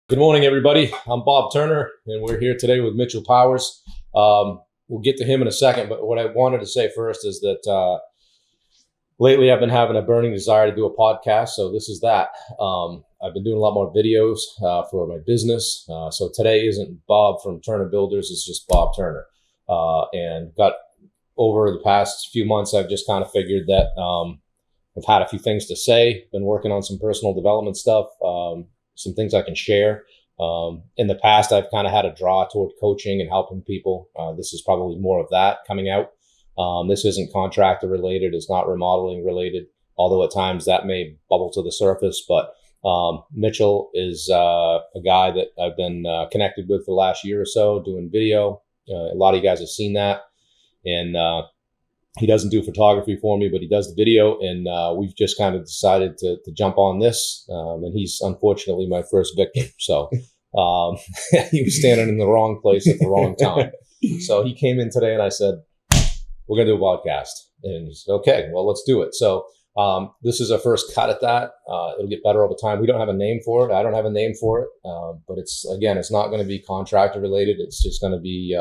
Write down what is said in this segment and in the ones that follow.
Good morning, everybody. I'm Bob Turner, and we're here today with Mitchell Powers. We'll get to him in a second, but what I wanted to say first is that lately I've been having a burning desire to do a podcast, so this is that. I've been doing a lot more videos for my business, so today isn't Bob from Turner Builders, it's just Bob Turner. And got over the past few months, I've just kind of figured that I've had a few things to say, been working on some personal development stuff, some things I can share. In the past, I've kind of had a draw toward coaching and helping people. This is probably more of that coming out. This isn't contractor related. It's not remodeling related, although at times that may bubble to the surface. But Mitchell is a guy that I've been connected with for the last year or so doing video. A lot of you guys have seen that. And he doesn't do photography for me, but he does the video, and we've just kind of decided to jump on this. And he's unfortunately my first victim. So he was standing in the wrong place at the wrong time. So he came in today and I said, we're going to do a podcast. And he said, okay, well, let's do it. So this is our first cut at that. It'll get better over time. We don't have a name for it. I don't have a name for it. But it's not going to be contractor related. It's just going to be,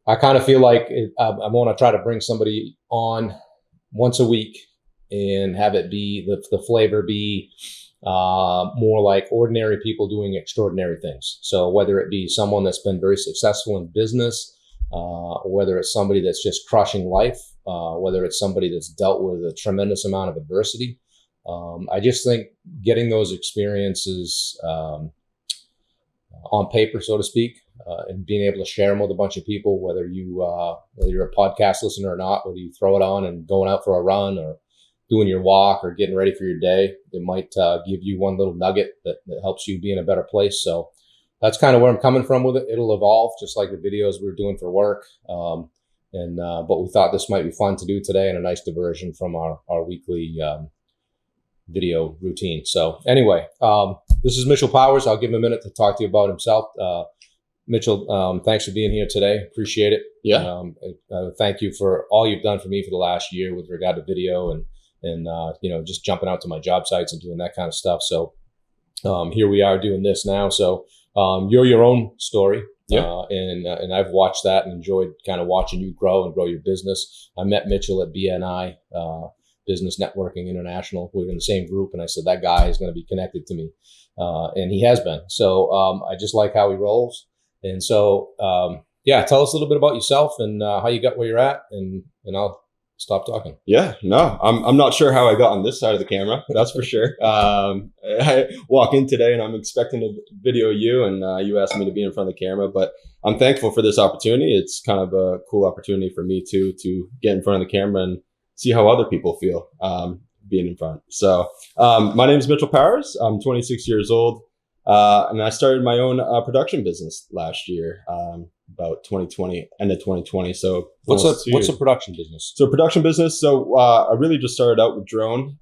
I kind of feel like I want to try to bring somebody on once a week and have it be the flavor be more like ordinary people doing extraordinary things. So whether it be someone that's been very successful in business, or whether it's somebody that's just crushing life, whether it's somebody that's dealt with a tremendous amount of adversity. I just think getting those experiences on paper, so to speak, and being able to share them with a bunch of people, whether you're a podcast listener or not, whether you throw it on and going out for a run or doing your walk or getting ready for your day, it might give you one little nugget that helps you be in a better place. So that's kind of where I'm coming from with it. It'll evolve just like the videos we're doing for work. But we thought this might be fun to do today and a nice diversion from our weekly video routine. So anyway, this is Mitchell Powers. I'll give him a minute to talk to you about himself. Mitchell, thanks for being here today. Appreciate it. Yeah. Thank you for all you've done for me for the last year with regard to video and just jumping out to my job sites and doing that kind of stuff. So here we are doing this now. So you're your own story. Yeah. And I've watched that and enjoyed kind of watching you grow and grow your business. I met Mitchell at BNI, Business Networking International. We were in the same group, and I said, that guy is going to be connected to me. And he has been. So I just like how he rolls. And so, tell us a little bit about yourself and how you got where you're at, and I'll stop talking. Yeah, no, I'm not sure how I got on this side of the camera. That's for sure. I walk in today and I'm expecting to video you, and you asked me to be in front of the camera, but I'm thankful for this opportunity. It's kind of a cool opportunity for me too, to get in front of the camera and see how other people feel being in front. So my name is Mitchell Powers. I'm 26 years old. And I started my own production business last year, about 2020, end of 2020. So what's a production business? So production business. So I really just started out with drone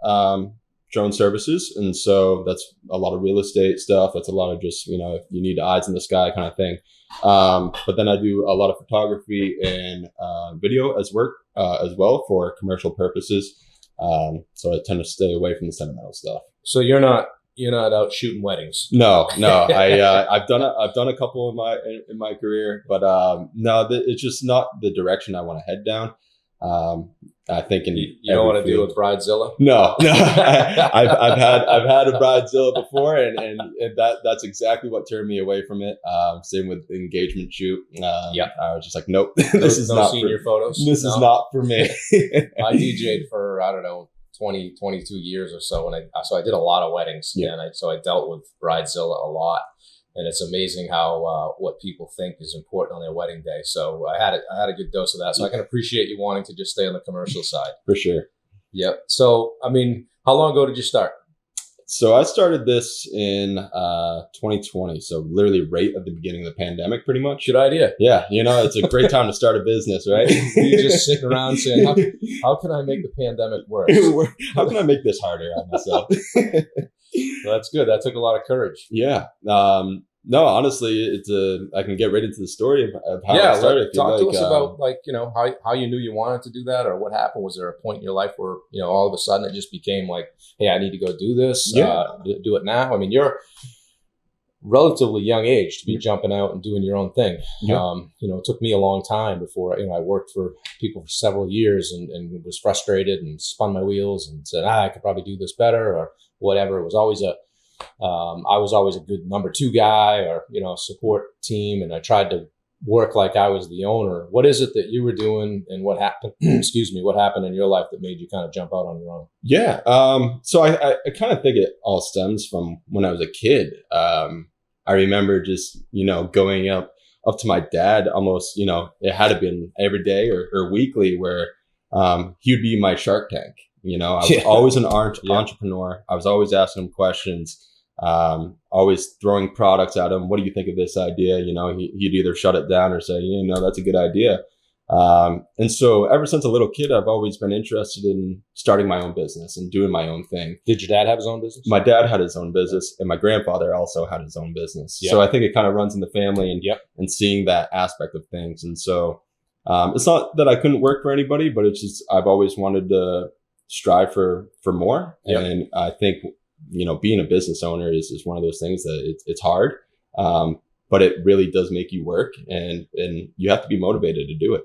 services. And so that's a lot of real estate stuff. That's a lot of just, if you need eyes in the sky kind of thing. But then I do a lot of photography and video as well for commercial purposes. So I tend to stay away from the sentimental stuff. So you're not out shooting weddings. No. I've done a couple in my career, but no, it's just not the direction I want to head down. I think you don't want to deal with Bridezilla. No. I've had a Bridezilla before, and that's exactly what turned me away from it. Same with the engagement shoot. I was just like, nope, this is not senior photos. This is not for me. I DJ'd for 22 years or so, and so I did a lot of weddings, and so I dealt with Bridezilla a lot, and it's amazing how what people think is important on their wedding day. So I had a good dose of that. So I can appreciate you wanting to just stay on the commercial side. For sure. Yep. So how long ago did you start? So I started this in 2020. So literally right at the beginning of the pandemic, pretty much. Good idea. Yeah. It's a great time to start a business, right? You're just sitting around saying, how can I make the pandemic worse? How can I make this harder on myself? Well, that's good. That took a lot of courage. Yeah. No, honestly, I can get right into the story of how I started. Talk to us about how you knew you wanted to do that, or what happened. Was there a point in your life where all of a sudden it just became like, hey, I need to go do this, do it now? relatively young age to be jumping out and doing your own thing. Yeah. It took me a long time before, I worked for people for several years and was frustrated and spun my wheels and said, I could probably do this better or whatever. It was always I was always a good number two guy or, support team. And I tried to work like I was the owner. What is it that you were doing and what happened, what happened in your life that made you kind of jump out on your own? Yeah. So I kind of think it all stems from when I was a kid. I remember just, going up to my dad almost, it had to been every day or weekly where he would be my Shark Tank. I was always an entrepreneur. I was always asking him questions. Always throwing products at him. What do you think of this idea? He'd either shut it down or say, that's a good idea. And so ever since a little kid, I've always been interested in starting my own business and doing my own thing. Did your dad have his own business? My dad had his own business and my grandfather also had his own business. Yep. So I think it kind of runs in the family and seeing that aspect of things. And so, it's not that I couldn't work for anybody, but it's just, I've always wanted to strive for more. Yep. And I think, being a business owner is one of those things that it's hard. But it really does make you work and you have to be motivated to do it.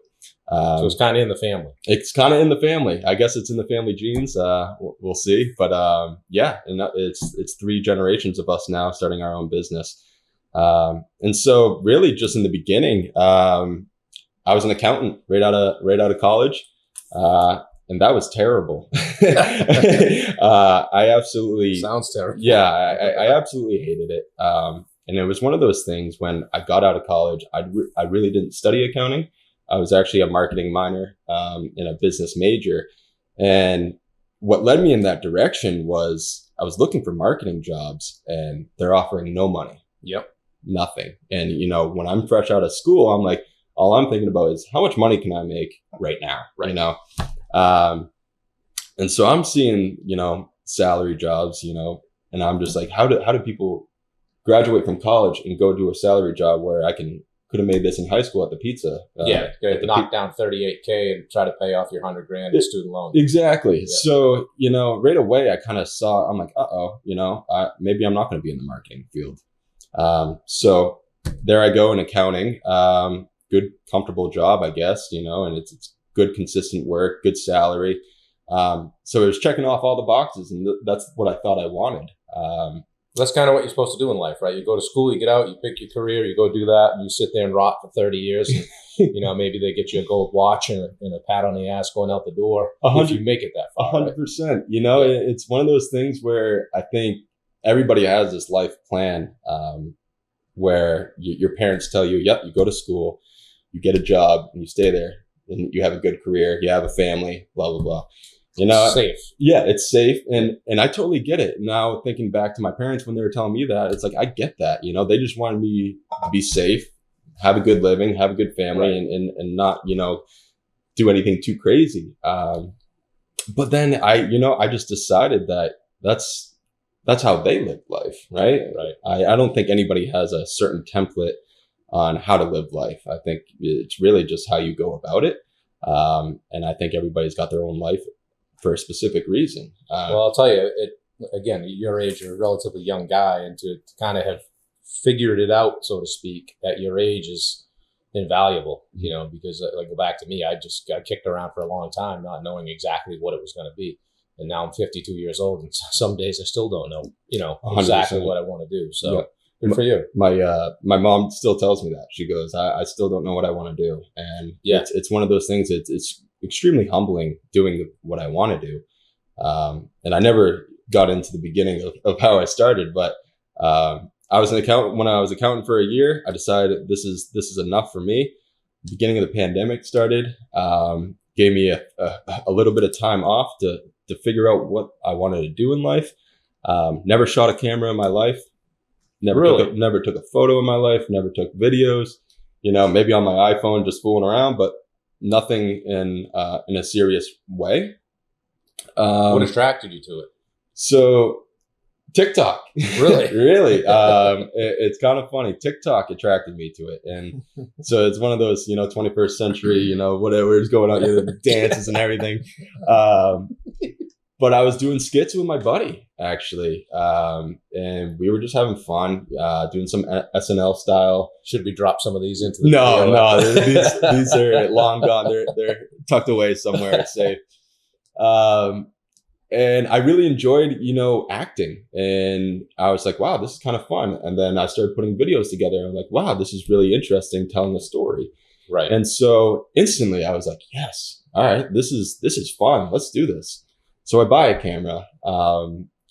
So it's kind of in the family. It's kind of in the family. I guess it's in the family genes. We'll see. But and it's 3 generations of us now starting our own business. And so really just in the beginning, I was an accountant right out of college. And that was terrible. I absolutely sounds terrible. Yeah, I absolutely hated it. And it was one of those things when I got out of college, I really didn't study accounting. I was actually a marketing minor and a business major. And what led me in that direction was I was looking for marketing jobs and they're offering no money. Yep. Nothing. And, when I'm fresh out of school, I'm like, all I'm thinking about is how much money can I make right now? Right. And so I'm seeing, salary jobs, and I'm just like, how do people graduate from college and go do a salary job where I could have made this in high school at the pizza? Knock down $38K and try to pay off your $100,000 in student loan. Exactly. Yeah. So, right away I kind of saw, I'm like, maybe I'm not going to be in the marketing field. So there I go in accounting, good, comfortable job, I guess, and it's good, consistent work, good salary. So it was checking off all the boxes and that's what I thought I wanted. That's kind of what you're supposed to do in life, right? You go to school, you get out, you pick your career, you go do that, and you sit there and rot for 30 years. And, maybe they get you a gold watch and a pat on the ass going out the door if you make it that far. 100%. Right? It's one of those things where I think everybody has this life plan where your parents tell you, yep, you go to school, you get a job, and you stay there, and you have a good career, you have a family, blah, blah, blah. Safe. Yeah, it's safe. And I totally get it. Now thinking back to my parents when they were telling me that, it's like, I get that, they just wanted me to be safe, have a good living, have a good family, right, and not, do anything too crazy. But then I just decided that that's how they live life. Right. Right. I don't think anybody has a certain template on how to live life. I think it's really just how you go about it. And I think everybody's got their own life for a specific reason. Well, I'll tell you, again, at your age, you're a relatively young guy, and to kind of have figured it out, so to speak, at your age is invaluable, because like go back to me, I just got kicked around for a long time, not knowing exactly what it was going to be. And now I'm 52 years old, and some days I still don't know, exactly 100%. What I want to do. So. Yeah. Good for you. My mom still tells me that. She goes, I still don't know what I want to do. And it's one of those things. It's extremely humbling doing what I want to do. And I never got into the beginning of how I started, but I was an accountant. When I was accountant for a year, I decided this is enough for me. The beginning of the pandemic started, gave me a little bit of time off to figure out what I wanted to do in life. Never shot a camera in my life. Never took a photo in my life, never took videos, maybe on my iPhone, just fooling around, but nothing in a serious way. What attracted you to it? So TikTok. Really? Really. It's kind of funny. TikTok attracted me to it. And so it's one of those, 21st century, whatever is going on, the dances and everything. But I was doing skits with my buddy. actually. And we were just having fun, doing some SNL style. Should we drop some of these into the No, these are long gone. They're tucked away somewhere safe. And I really enjoyed, acting. And I was like, wow, this is kind of fun. And then I started putting videos together. I'm like, wow, this is really interesting, telling a story. Right. And so instantly I was like, yes, all right, this is fun. Let's do this. So I buy a camera.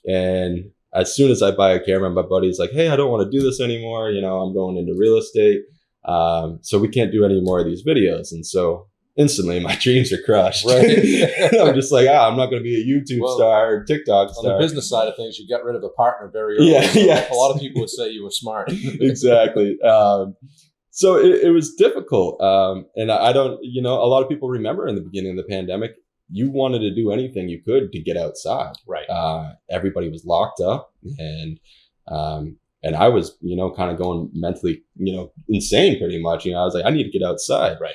And as soon as I buy a camera, my buddy's like, hey, I don't want to do this anymore. I'm going into real estate. So we can't do any more of these videos. And so instantly my dreams are crushed. Right. I'm just like, I'm not going to be a YouTube star or TikTok star. On the business side of things, you got rid of a partner very early. Yeah. A lot of people would say you were smart. Exactly. So it was difficult. And I don't, a lot of people remember in the beginning of the pandemic, you wanted to do anything you could to get outside. Right. Everybody was locked up, and I was, kind of going mentally, insane pretty much. I was like, I need to get outside. Right.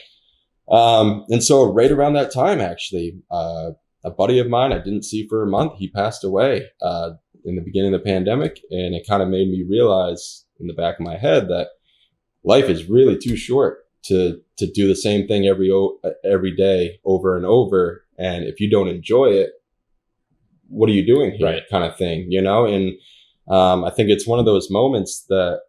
And so right around that time, actually, a buddy of mine I didn't see for a month, he passed away in the beginning of the pandemic. And it kind of made me realize in the back of my head that life is really too short to do the same thing every day over and over. And if you don't enjoy it, what are you doing here? Right. Kind of thing, And I think it's one of those moments that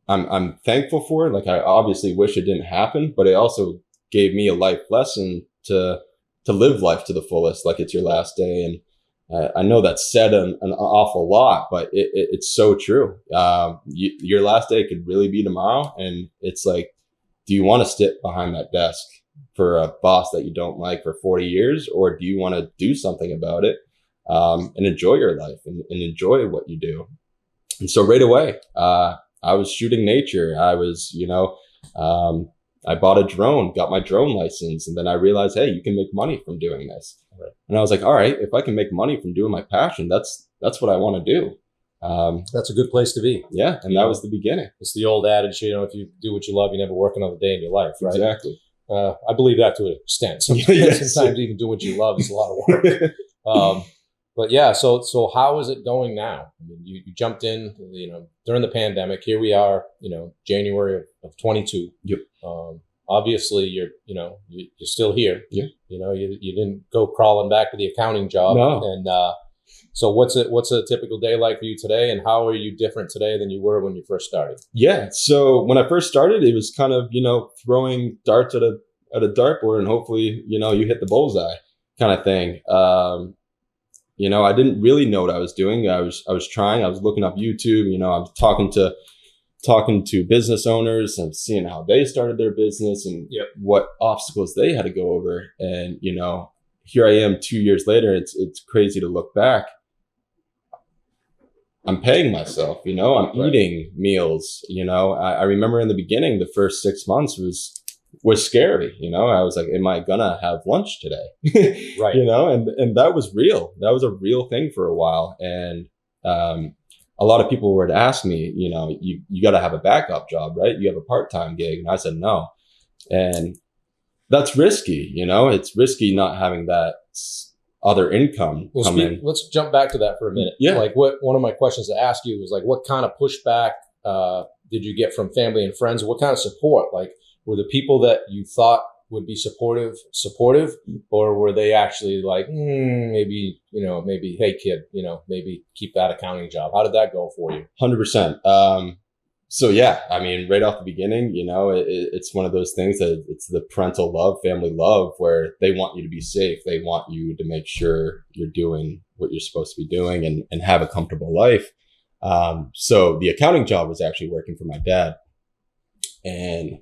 I'm thankful for. Like, I obviously wish it didn't happen, but it also gave me a life lesson to live life to the fullest, like it's your last day. And I know that's said an awful lot, but it's so true. Your last day could really be tomorrow. And it's like, do you want to sit behind that desk for a boss that you don't like for 40 years? Or do you want to do something about it and enjoy your life and enjoy what you do? And so right away, I was shooting nature. I was, I bought a drone, got my drone license, and then I realized, hey, you can make money from doing this. Right. And I was like, all right, if I can make money from doing my passion, that's what I want to do. That's a good place to be. Yeah, and that was the beginning. It's the old adage, if you do what you love, you never work another day in your life, right? Exactly. I believe that to an extent. Sometimes even doing what you love is a lot of work. But yeah, so how is it going now? I mean, you jumped in, during the pandemic. Here we are, January of 22. Yep. Obviously, you're still here. Yeah. You didn't go crawling back to the accounting job. No. And so what's a typical day like for you today, and how are you different today than you were when you first started? Yeah. So when I first started, it was kind of throwing darts at a dartboard, and hopefully you hit the bullseye kind of thing. I didn't really know what I was doing. I was trying. I was looking up YouTube. I was talking to business owners and seeing how they started their business and what obstacles they had to go over. And here I am 2 years later. It's crazy to look back. I'm paying myself. I'm eating meals. I remember in the beginning, the first 6 months was scary. I was like, am I gonna have lunch today? Right. And that was real. That was a real thing for a while. And a lot of people would ask me, you got to have a backup job, right? You have a part-time gig. And I said, no. And that's risky. It's risky not having that other income come in. Let's jump back to that for a minute. Yeah. Like one of my questions to ask you was like, what kind of pushback did you get from family and friends? What kind of support? Like, were the people that you thought would be supportive, or were they actually like, maybe, hey kid, maybe keep that accounting job? How did that go for you? 100%. So yeah, I mean, right off the beginning, it's one of those things that it's the parental love, family love, where they want you to be safe. They want you to make sure you're doing what you're supposed to be doing and have a comfortable life. So the accounting job was actually working for my dad. And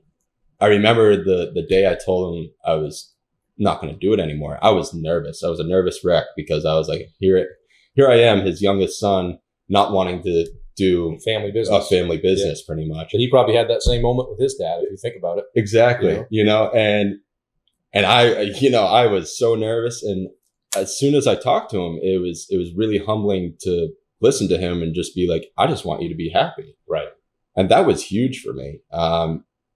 I remember the day I told him I was not going to do it anymore. I was nervous. I was a nervous wreck because I was like, here I am, his youngest son, not wanting to do family business, pretty much. But he probably had that same moment with his dad, if you think about it. Exactly. And I was so nervous. And as soon as I talked to him, it was really humbling to listen to him and just be like, I just want you to be happy. Right. And that was huge for me.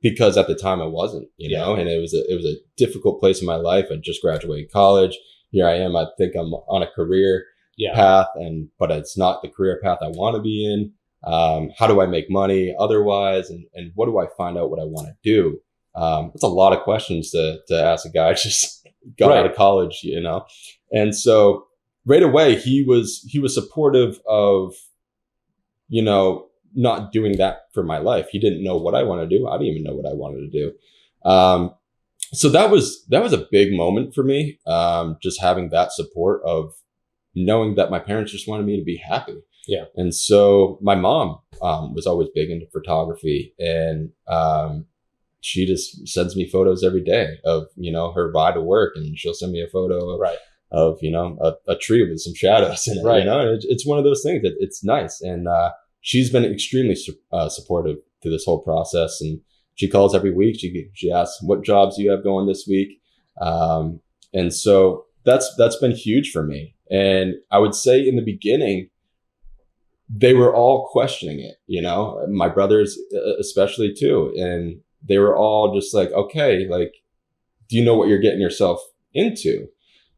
Because at the time I wasn't, and it was a difficult place in my life. I just graduated college. Here I am. I think I'm on a career path, but it's not the career path I want to be in. How do I make money otherwise? And what do I find out what I want to do? It's a lot of questions to ask a guy just got out of college, And so right away he was supportive of, not doing that for my life. He didn't know what I want to do. I didn't even know what I wanted to do. So that was a big moment for me. Just having that support of knowing that my parents just wanted me to be happy. Yeah. And so my mom was always big into photography, and she just sends me photos every day of, her ride to work, and she'll send me a photo of a tree with some shadows in it, and it's one of those things that it's nice. And she's been extremely supportive through this whole process, and she calls every week. She asks, what jobs do you have going this week? And so that's been huge for me. And I would say in the beginning, they were all questioning it, my brothers especially too. And they were all just like, okay, like, do you know what you're getting yourself into?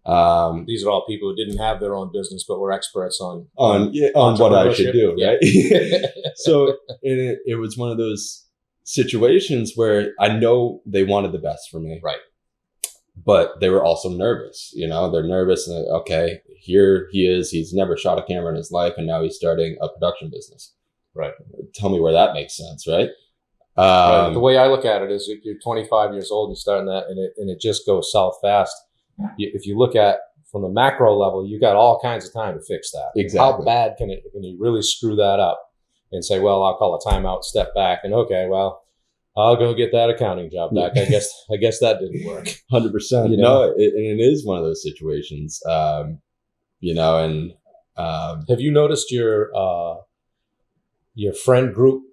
These are all people who didn't have their own business, but were experts on what I should do. Right. So it was one of those situations where I know they wanted the best for me. Right. But they were also nervous, they're nervous. And okay, here he is. He's never shot a camera in his life, and now he's starting a production business. Right. Tell me where that makes sense. Right. Right. The way I look at it is, if you're 25 years old and starting that, and it just goes south fast. If you look at from the macro level, you got all kinds of time to fix that. Exactly. How bad can you really screw that up and say, well, I'll call a timeout, step back, and okay, well, I'll go get that accounting job back. I guess that didn't work. 100%. No, it is one of those situations. And have you noticed your friend group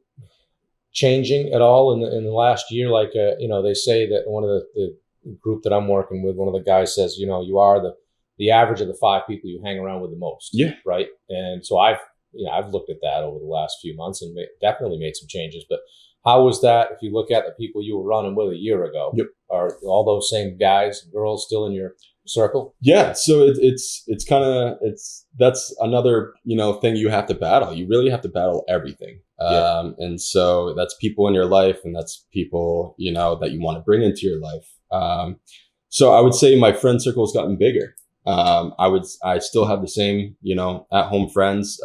changing at all in the last year? Like, they say that one of the group that I'm working with, one of the guys says, you are the average of the 5 people you hang around with the most. Yeah. Right. And so I've looked at that over the last few months and definitely made some changes. But how was that? If you look at the people you were running with a year ago, are all those same guys and girls still in your circle? Yeah. So that's another, thing you have to battle. You really have to battle everything. And so that's people in your life, and that's people, that you want to bring into your life. So I would say my friend circle has gotten bigger. I still have the same, at home friends,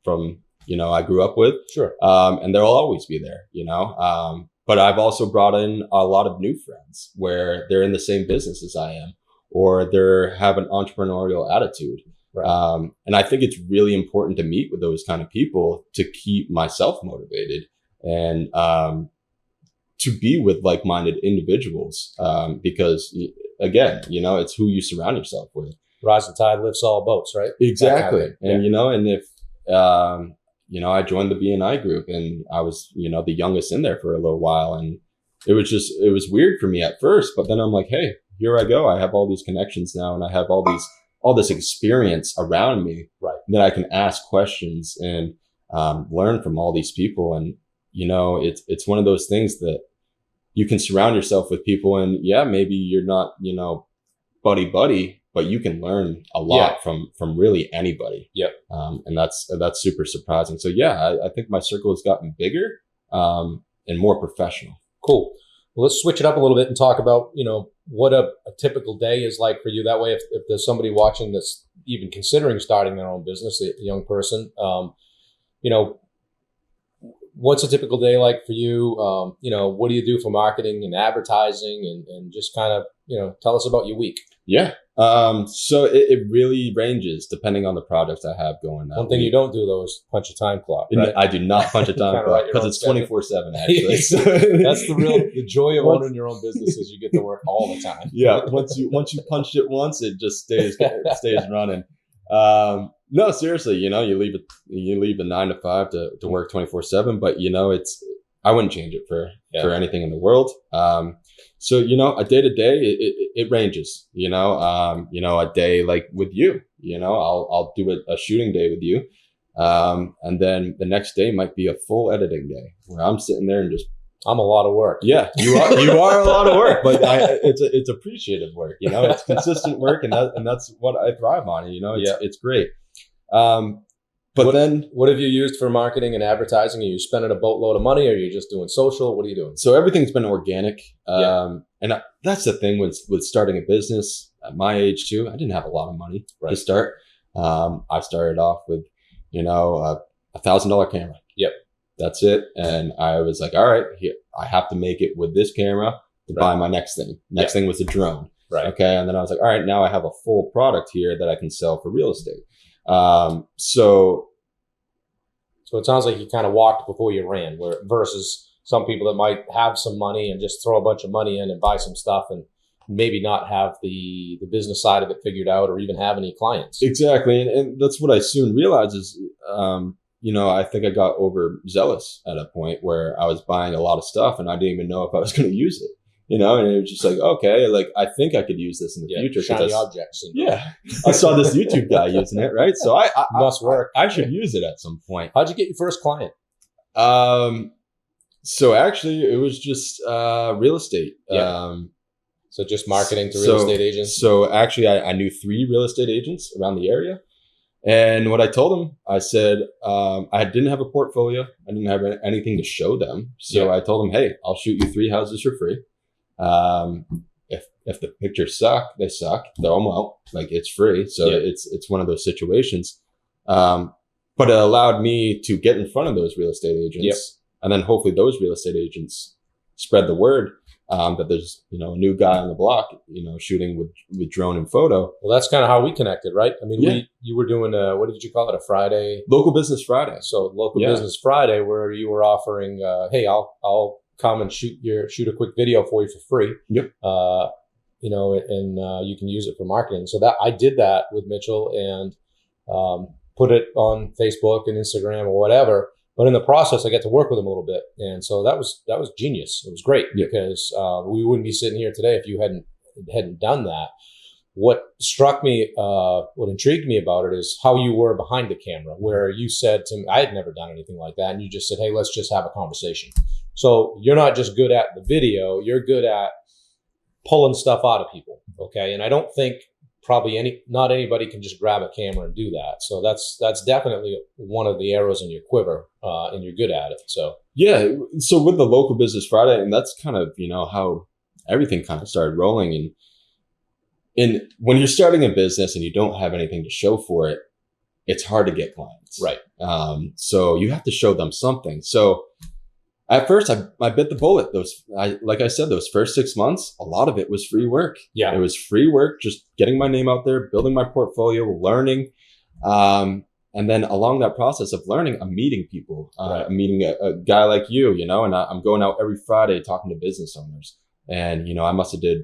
from, I grew up with. Sure. And they'll always be there, but I've also brought in a lot of new friends where they're in the same business as I am, or they have an entrepreneurial attitude. Right. And I think it's really important to meet with those kind of people to keep myself motivated and, to be with like-minded individuals, because again, it's who you surround yourself with. Rising tide lifts all boats, right? Exactly. And, and if, I joined the BNI group, and I was, the youngest in there for a little while, and it was weird for me at first, but then I'm like, hey, here I go. I have all these connections now, and I have all this experience around me, right, that I can ask questions and, learn from all these people. And, it's one of those things that you can surround yourself with people, and maybe you're not, buddy, but you can learn a lot from really anybody. Yep. And that's super surprising. So I think my circle has gotten bigger, and more professional. Cool. Well, let's switch it up a little bit and talk about, what a typical day is like for you. That way, if there's somebody watching that's even considering starting their own business, a young person, what's a typical day like for you? What do you do for marketing and advertising, and just kind of, tell us about your week. Yeah. So it really ranges depending on the projects I have going on. One thing you don't do though is punch a time clock. Right? I do not punch a time clock because it's 24/7 actually. So that's the joy of owning your own business is you get to work all the time. Yeah. Once you punched it once, it just stays running. No, seriously, you leave the 9 to 5 to work 24/7, but I wouldn't change it for anything in the world. So, a day to day, it ranges, a day like with you, I'll do a shooting day with you. And then the next day might be a full editing day where I'm sitting there and just I'm a lot of work. Yeah, you are a lot of work, but it's appreciative work. It's consistent work, and that's what I thrive on. It's great. But what have you used for marketing and advertising? Are you spending a boatload of money, or are you just doing social? What are you doing? So everything's been organic. And that's the thing with starting a business at my age too. I didn't have a lot of money to start. I started off with, a $1,000 camera. Yep. That's it. And I was like, all right, here, I have to make it with this camera to buy my next thing. Next thing was a drone. Right. Okay. And then I was like, all right, now I have a full product here that I can sell for real estate. So it sounds like you kind of walked before you ran, versus some people that might have some money and just throw a bunch of money in and buy some stuff and maybe not have the business side of it figured out or even have any clients. Exactly. And that's what I soon realized is, I think I got overzealous at a point where I was buying a lot of stuff and I didn't even know if I was going to use it. And it was just like, okay, like I think I could use this in the future. Shiny objects. I saw this YouTube guy using it, right? So I must work. I should use it at some point. How'd you get your first client? So actually, it was just real estate. Yeah. So just marketing to real estate agents? So actually, I knew 3 real estate agents around the area. And what I told them, I said, I didn't have a portfolio. I didn't have anything to show them. So I told them, hey, I'll shoot you 3 houses for free. If the pictures suck, they suck. Throw them out. Like, it's free. So it's one of those situations. But it allowed me to get in front of those real estate agents. And then hopefully those real estate agents spread the word that there's, a new guy on the block, shooting with drone and photo. Well, that's kind of how we connected, right? I mean, you were doing what did you call it? A Friday? Local Business Friday. So Local Business Friday, where you were offering, hey, I'll come and shoot a quick video for you for free. Yep. And you can use it for marketing. So that I did that with Mitchell and put it on Facebook and Instagram or whatever. But in the process, I got to work with him a little bit, and so that was genius. It was great because we wouldn't be sitting here today if you hadn't done that. What struck me, what intrigued me about it is how you were behind the camera, where you said to me, I had never done anything like that, and you just said, "Hey, let's just have a conversation." So you're not just good at the video; you're good at pulling stuff out of people. Okay, and I don't think not anybody can just grab a camera and do that. So that's definitely one of the arrows in your quiver, and you're good at it. So so with the Local Business Friday, and that's kind of how everything kind of started rolling. And when you're starting a business and you don't have anything to show for it, it's hard to get clients, right? So you have to show them something. So at first, I bit the bullet. Like I said, those first 6 months, a lot of it was free work. Yeah, it was free work, just getting my name out there, building my portfolio, learning, and then along that process of learning, I'm meeting people. I'm meeting a guy like you, and I'm going out every Friday talking to business owners. And I must have did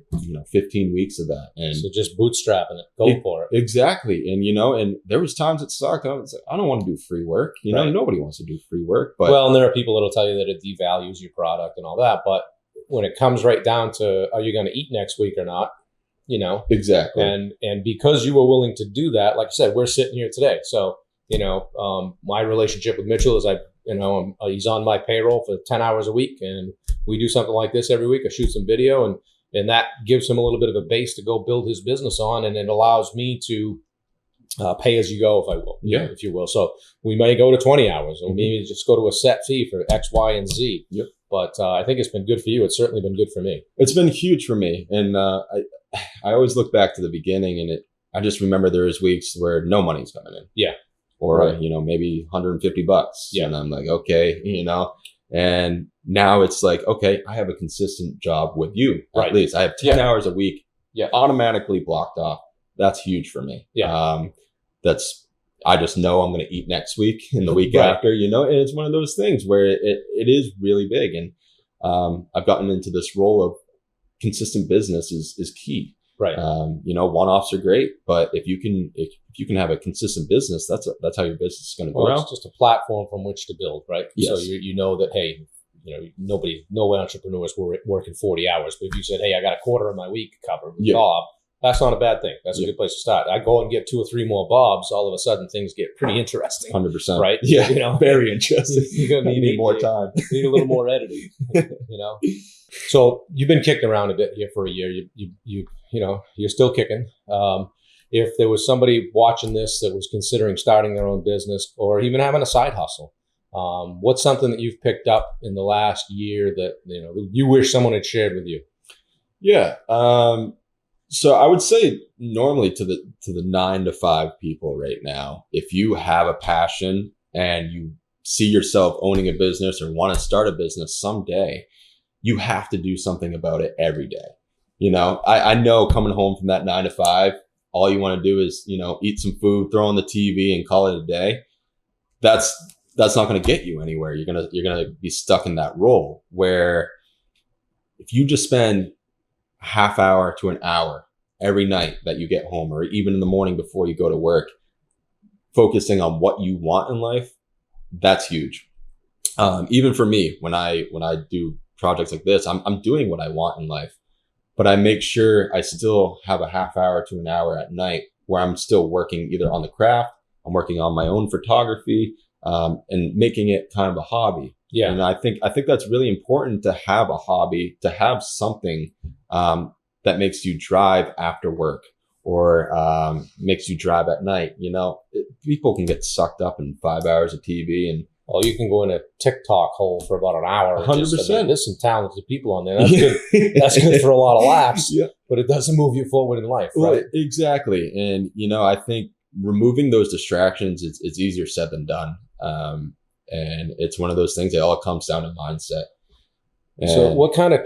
15 weeks of that, and so just bootstrapping it, go for it. Exactly. And and there was times it sucked. I was like, I don't want to do free work. Nobody wants to do free work. But and there are people that'll tell you that it devalues your product and all that. But when it comes right down to, are you going to eat next week or not? Exactly. And because you were willing to do that, like I said, we're sitting here today. So my relationship with Mitchell is he's on my payroll for 10 hours a week, and we do something like this every week. I shoot some video, and that gives him a little bit of a base to go build his business on, and it allows me to pay as you go, if you will. So we may go to 20 hours, or maybe just go to a set fee for X, Y, and Z. Yep. But I think it's been good for you. It's certainly been good for me. It's been huge for me, and I always look back to the beginning, and I just remember there was weeks where no money's coming in. Yeah. Or maybe $150. Yeah. And I'm like, okay, and now it's like, okay, I have a consistent job with you. At least I have 10 hours a week automatically blocked off. That's huge for me. Yeah. I just know I'm going to eat next week and the week after, and it's one of those things where it is really big. And I've gotten into this role of consistent business is key. Right. One-offs are great, but if you can have a consistent business, that's how your business is going to grow. It's just a platform from which to build, right? Yes. So you know that, hey, no entrepreneurs were working 40 hours, but if you said, hey, I got a quarter of my week covered with Bob, That's not a bad thing. That's a good place to start. I go and get 2 or 3 more Bobs. All of a sudden, things get pretty interesting. 100%. Right? Yeah. Very interesting. You're gonna need more time. Need a little more editing. So you've been kicking around a bit here for a year. You're still kicking. If there was somebody watching this that was considering starting their own business or even having a side hustle, what's something that you've picked up in the last year that you wish someone had shared with you? Yeah. So I would say normally to the 9 to 5 people right now, if you have a passion and you see yourself owning a business or want to start a business someday, you have to do something about it every day. I know coming home from that 9 to 5, all you want to do is, eat some food, throw on the TV and call it a day. That's not going to get you anywhere. You're going to be stuck in that role where if you just spend half hour to an hour every night that you get home or even in the morning before you go to work, focusing on what you want in life, that's huge. Even for me, when I do projects like this, I'm doing what I want in life, but I make sure I still have a half hour to an hour at night where I'm still working either on the craft, I'm working on my own photography, and making it kind of a hobby. Yeah. And I think that's really important to have a hobby, to have something that makes you drive after work or makes you drive at night. People can get sucked up in 5 hours of TV and you can go in a TikTok hole for about an hour. 100%. There's some talented people on there. That's good. That's good for a lot of laughs. Yeah. But it doesn't move you forward in life, right? Well, exactly. And I think removing those distractions, it's easier said than done. And it's one of those things that all comes down to mindset. And so what kind of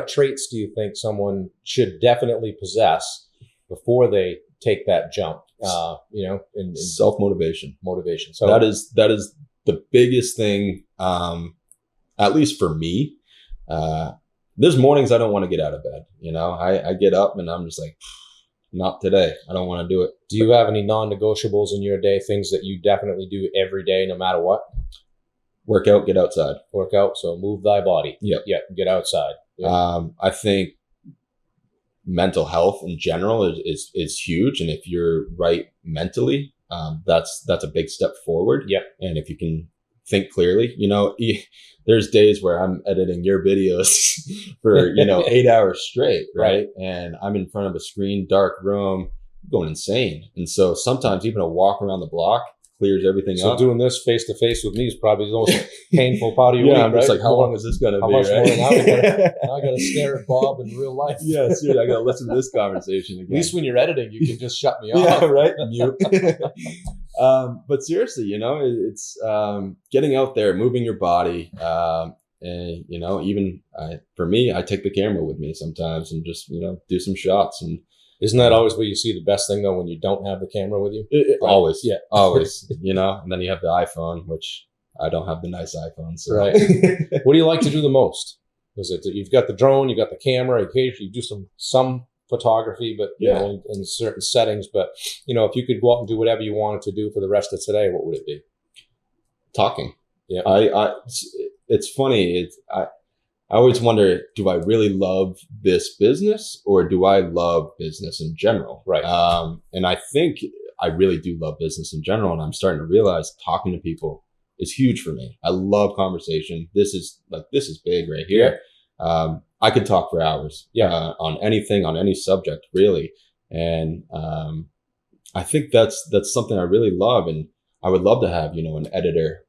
traits do you think someone should definitely possess before they take that jump? In self-motivation. Motivation. So that is the biggest thing, at least for me. There's mornings I don't want to get out of bed. I get up and I'm just like, not today. I don't want to do it. Do you have any non-negotiables in your day, things that you definitely do every day, no matter what? Work out, get outside. Work out, so move thy body. Yep. Yeah, get outside. Yep. I think mental health in general is huge. And if you're right mentally, that's a big step forward. Yep. And if you can think clearly, there's days where I'm editing your videos for, 8 hours straight. Right. And I'm in front of a screen, dark room, going insane. And so sometimes even a walk around the block clears everything up. So doing this face to face with me is probably the most painful part of your week, I'm just right? like, how long is this going to be? How much right? Now I got to stare at Bob in real life. Yeah, seriously, I got to listen to this conversation again. At least when you're editing, you can just shut me off. Yeah, right. Mute. But seriously, it's getting out there, moving your body, and even for me, I take the camera with me sometimes and just do some shots. And isn't that always where you see the best thing though, when you don't have the camera with you? Right. Always, yeah, always. And then you have the iPhone, which I don't have the nice iPhone. So. Right. What do you like to do the most? Is it you've got the drone, you got the camera? Occasionally, you do some photography, but in certain settings. But if you could go out and do whatever you wanted to do for the rest of today, what would it be? Talking. Yeah. It's funny. I always wonder, do I really love this business or do I love business in general? Right. And I think I really do love business in general. And I'm starting to realize talking to people is huge for me. I love conversation. This is big right here. Yeah. I could talk for hours. Yeah. On anything, on any subject, really. And I think that's something I really love. And I would love to have, an editor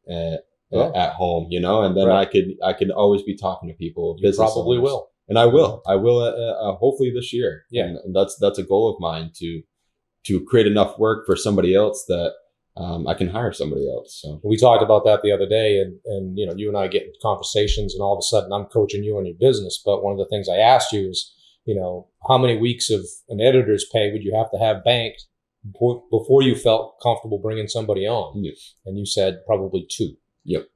at home, and then right. I could always be talking to people. You probably owners. will. And I will hopefully this year. Yeah. And that's a goal of mine to create enough work for somebody else that I can hire somebody else. So we talked about that the other day, and you and I get into conversations, and all of a sudden I'm coaching you on your business. But one of the things I asked you is, how many weeks of an editor's pay would you have to have banked before you felt comfortable bringing somebody on? Yeah. And you said probably 2. Yep.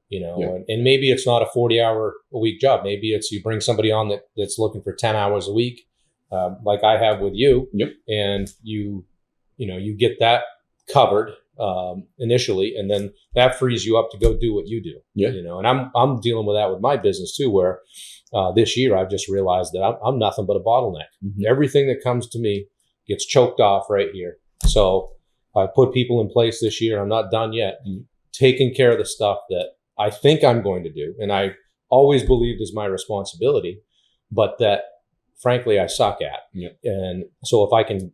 And maybe it's not a 40-hour-a-week job. Maybe it's you bring somebody on that's looking for 10 hours a week, like I have with you. Yep. And you get that covered, initially, and then that frees you up to go do what you do. Yeah. And I'm dealing with that with my business too, where this year I've just realized that I'm nothing but a bottleneck. Mhm. Everything that comes to me gets choked off right here. So I put people in place this year. I'm not done yet. Taking care of the stuff that I think I'm going to do, and I always believed is my responsibility, but that frankly I suck at. Yeah. And so if I can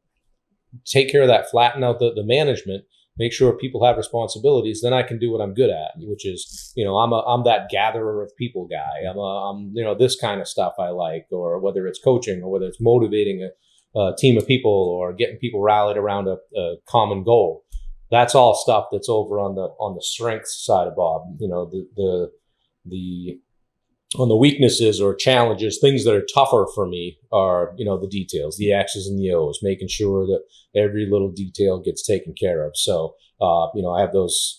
take care of that, flatten out the management, make sure people have responsibilities, then I can do what I'm good at, which is, I'm that gatherer of people guy. I'm this kind of stuff I like, or whether it's coaching or whether it's motivating a team of people or getting people rallied around a common goal. That's all stuff that's over on the strengths side of Bob. The on the weaknesses or challenges, things that are tougher for me are, the details, the X's and the O's, making sure that every little detail gets taken care of. So, I have those,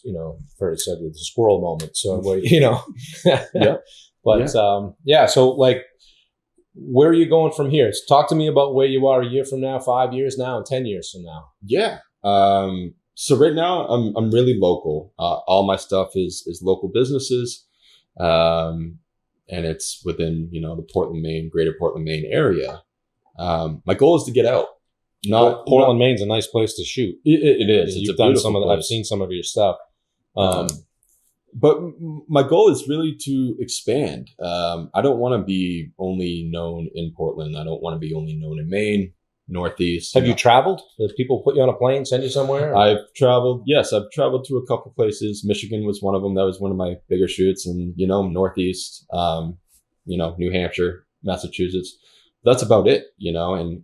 for the squirrel moment. So, Yeah. But, so like, where are you going from here? Talk to me about where you are a year from now, 5 years now, and 10 years from now. Yeah. So right now I'm really local. All my stuff is local businesses. And it's within, the Portland, Maine, greater Portland, Maine area. My goal is to get out. Portland, Maine's a nice place to shoot. It is. You've done some of I've seen some of your stuff. But my goal is really to expand. I don't want to be only known in Portland. I don't want to be only known in Maine, Northeast. Have you traveled? Does people put you on a plane, send you somewhere? I've traveled. Yes, I've traveled to a couple places. Michigan was one of them. That was one of my bigger shoots. And, Northeast, New Hampshire, Massachusetts. That's about it, and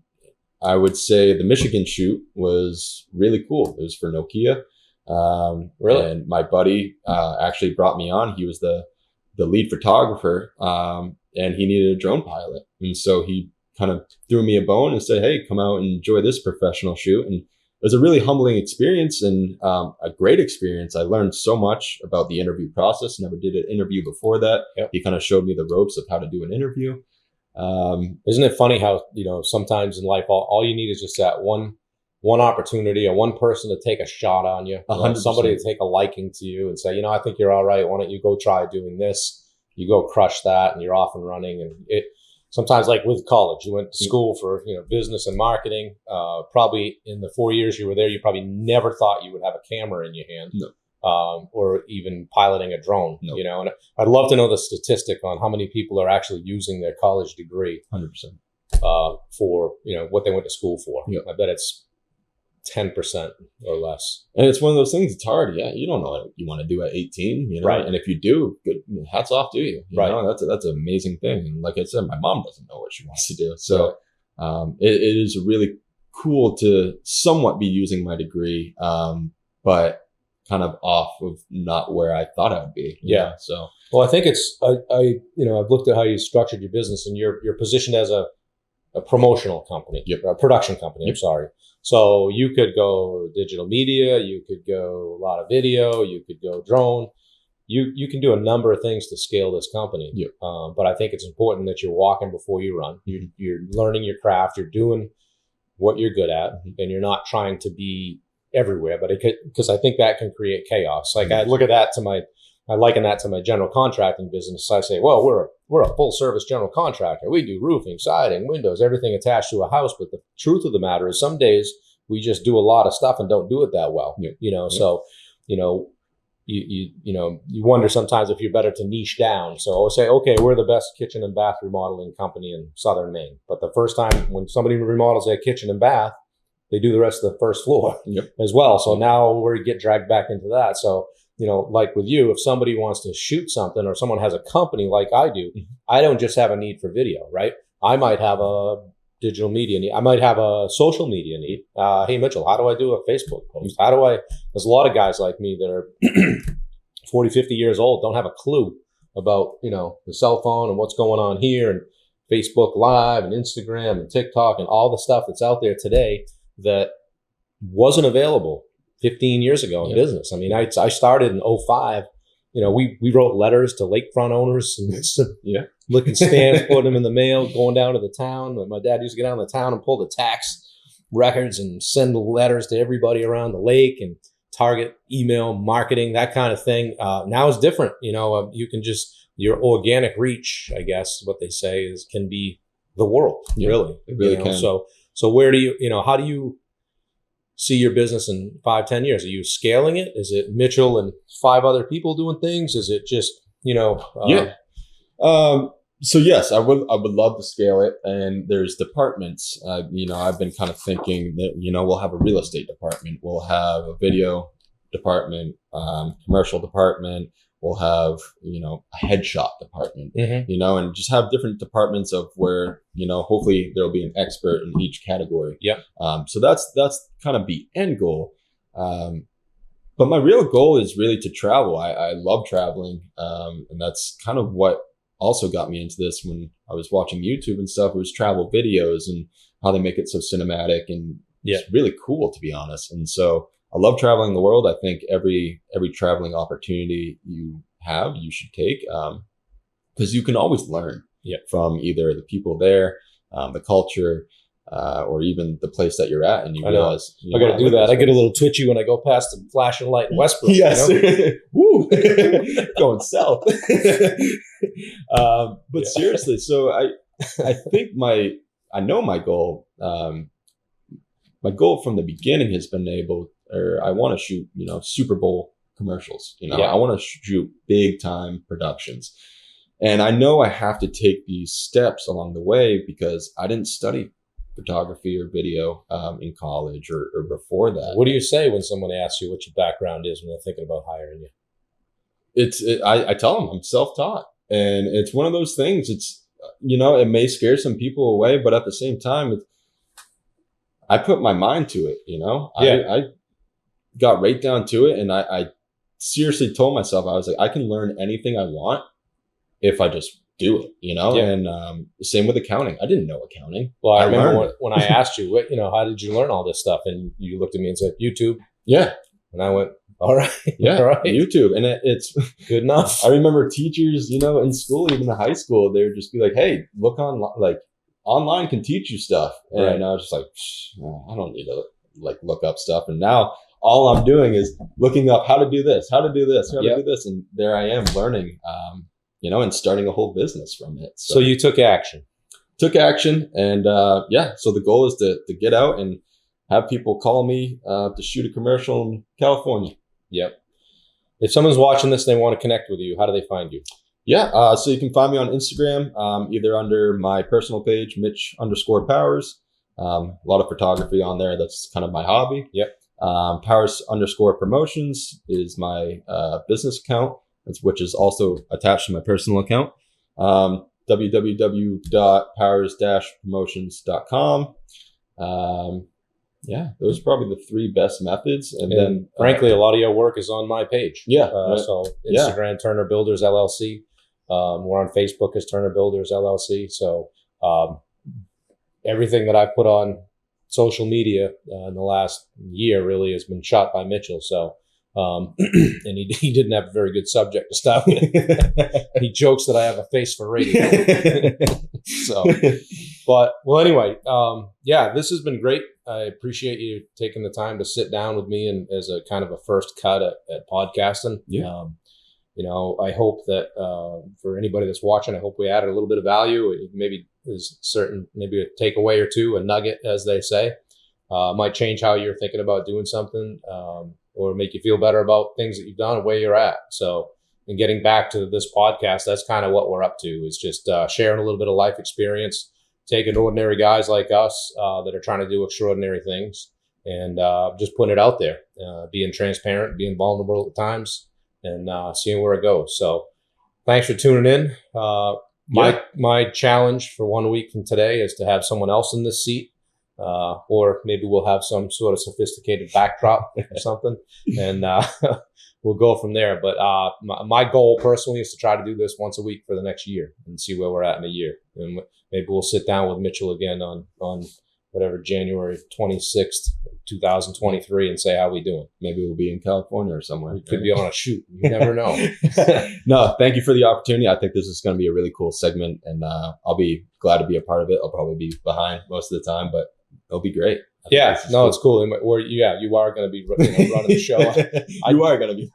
I would say the Michigan shoot was really cool. It was for Nokia. Really? And my buddy actually brought me on. He was the lead photographer, and he needed a drone pilot. And so he kind of threw me a bone and said, hey, come out and enjoy this professional shoot. And it was a really humbling experience and a great experience. I learned so much about the interview process. Never did an interview before that. Yep. He kind of showed me the ropes of how to do an interview. Isn't it funny how, sometimes in life, all you need is just that one opportunity or one person to take a shot on you, 100%. Somebody to take a liking to you and say, I think you're all right. Why don't you go try doing this? You go crush that and you're off and running. And it sometimes, like with college, you went to school for, business and marketing. Probably in the 4 years you were there, you probably never thought you would have a camera in your hand. No. Or even piloting a drone, No. and I'd love to know the statistic on how many people are actually using their college degree 100%. For, what they went to school for. Yep. I bet it's 10% or less. And it's one of those things, it's hard. Yeah. You don't know what you want to do at 18, Right. And if you do, good, hats off to you. Right. That's an amazing thing. And like I said, my mom doesn't know what she wants to do. So it is really cool to somewhat be using my degree, but kind of off of not where I thought I would be. Yeah. So, well, I think it's, I've looked at how you structured your business, and you're positioned as a promotional company, Yep. a production company. Yep. I'm sorry. So you could go digital media, you could go a lot of video, you could go drone. You can do a number of things to scale this company. Yep. But I think it's important that you're walking before you run. You're learning your craft. You're doing what you're good at, and you're not trying to be everywhere. But because I think that can create chaos. Like I look at that I liken that to my general contracting business. I say, well, we're a full service general contractor. We do roofing, siding, windows, everything attached to a house. But the truth of the matter is, some days we just do a lot of stuff and don't do it that well. Yep. So you wonder sometimes if you're better to niche down. So I'll say, okay, we're the best kitchen and bath remodeling company in Southern Maine. But the first time when somebody remodels their kitchen and bath, they do the rest of the first floor as well. So now we get dragged back into that. So, like with you, if somebody wants to shoot something, or someone has a company like I do, I don't just have a need for video, right? I might have a digital media need. I might have a social media need. Hey, Mitchell, how do I do a Facebook post? There's a lot of guys like me that are 40, 50 years old, don't have a clue about, the cell phone and what's going on here, and Facebook Live and Instagram and TikTok and all the stuff that's out there today that wasn't available 15 years ago in business. I mean, I started in 2005. We wrote letters to lakefront owners and looking stamps, putting them in the mail, going down to the town. My dad used to get down to the town and pull the tax records and send letters to everybody around the lake. And target email marketing, that kind of thing. Now is different. You can your organic reach, I guess what they say is, can be the world. Yeah, really. It really can. So where do how do you see your business in 5-10 years? Are you scaling it? Is it Mitchell and 5 other people doing things? Is it just, Yeah. So yes, I would love to scale it. And there's departments, I've been kind of thinking that, we'll have a real estate department. We'll have a video department, commercial department. We'll have, a headshot department, and just have different departments of where, hopefully there'll be an expert in each category. Yeah. So that's kind of the end goal. But my real goal is really to travel. I love traveling. And that's kind of what also got me into this when I was watching YouTube and stuff. It was travel videos and how they make it so cinematic and it's really cool, to be honest. And so I love traveling the world. I think every traveling opportunity you have, you should take, because you can always learn from either the people there, the culture, or even the place that you're at, and you realize I got to do that. I get a little twitchy when I go past the flashing light in Westbrook. Yes, woo, going south. But seriously, so I think I know my goal. My goal from the beginning has been I want to shoot, Super Bowl commercials. I want to shoot big time productions. And I know I have to take these steps along the way because I didn't study photography or video in college or before that. What do you say when someone asks you what your background is when they're thinking about hiring you? I tell them I'm self-taught, and it's one of those things. It's, it may scare some people away, but at the same time, I put my mind to it. I got right down to it, and I seriously told myself, I was like, I can learn anything I want if I just do it, And same with accounting. I didn't know accounting. Well, I remember when I asked you, how did you learn all this stuff? And you looked at me and said, YouTube. Yeah. And I went, all right. Yeah. All right. YouTube. And it's good enough. I remember teachers, in school, even in high school, they would just be like, hey, look online can teach you stuff. And I was just like, I don't need to look up stuff. And now all I'm doing is looking up how to do this, how to do this, how to do this. And there I am learning, and starting a whole business from it. So you took action. And so the goal is to get out and have people call me to shoot a commercial in California. Yep. If someone's watching this and they want to connect with you, how do they find you? Yeah, so you can find me on Instagram, either under my personal page, Mitch_Powers. A lot of photography on there. That's kind of my hobby. Yep. Powers_Promotions is my business account, which is also attached to my personal account. www.powers-promotions.com. Those are probably the 3 best methods. And then, frankly, a lot of your work is on my page. Yeah. So Instagram, Turner Builders LLC. We're on Facebook as Turner Builders LLC. So everything that I put on social media in the last year really has been shot by Mitchell. So, and he didn't have a very good subject to start with. He jokes that I have a face for radio. So, but anyway, this has been great. I appreciate you taking the time to sit down with me and as a kind of a first cut at podcasting. Yeah. I hope that for anybody that's watching, I hope we added a little bit of value. Maybe there's maybe a takeaway or two, a nugget, as they say. Might change how you're thinking about doing something, or make you feel better about things that you've done and where you're at. So, and getting back to this podcast, that's kind of what we're up to, is just sharing a little bit of life experience, taking ordinary guys like us that are trying to do extraordinary things, and just putting it out there, being transparent, being vulnerable at times, and seeing where it goes. So thanks for tuning in. My challenge for 1 week from today is to have someone else in this seat, or maybe we'll have some sort of sophisticated backdrop or something, and we'll go from there. But my goal personally is to try to do this once a week for the next year and see where we're at in a year. And maybe we'll sit down with Mitchell again on whatever, January 26th, 2023, and say, how we doing? Maybe we'll be in California or somewhere. We could be on a shoot. You never know. No, thank you for the opportunity. I think this is going to be a really cool segment, and I'll be glad to be a part of it. I'll probably be behind most of the time, but it'll be great. Yeah, no, it's cool. You are going to be running the show. You are going to be.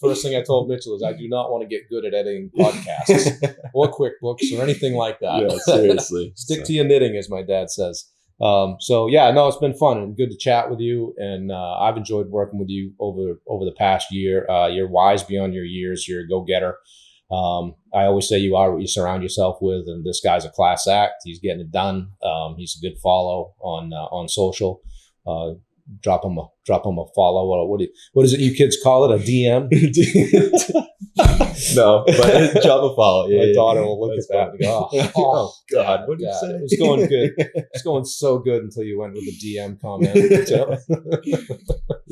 First thing I told Mitchell is I do not want to get good at editing podcasts or QuickBooks or anything like that. Yeah, seriously. Stick to your knitting, as my dad says. It's been fun and good to chat with you. And I've enjoyed working with you over the past year. You're wise beyond your years. You're a go-getter. I always say you are what you surround yourself with, and this guy's a class act. He's getting it done. He's a good follow on social. Drop him a follow. What is it you kids call it? A DM? No, but drop a follow. My daughter will look at that and go, oh God, what did you say? It was going good. It's going so good until you went with the DM comment. It's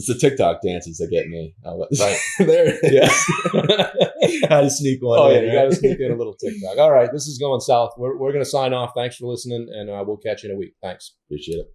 the TikTok dances that get me. Right. There it is. How to sneak one in. Oh, yeah, you got to sneak in a little TikTok. All right, this is going south. We're going to sign off. Thanks for listening, and we'll catch you in a week. Thanks. Appreciate it.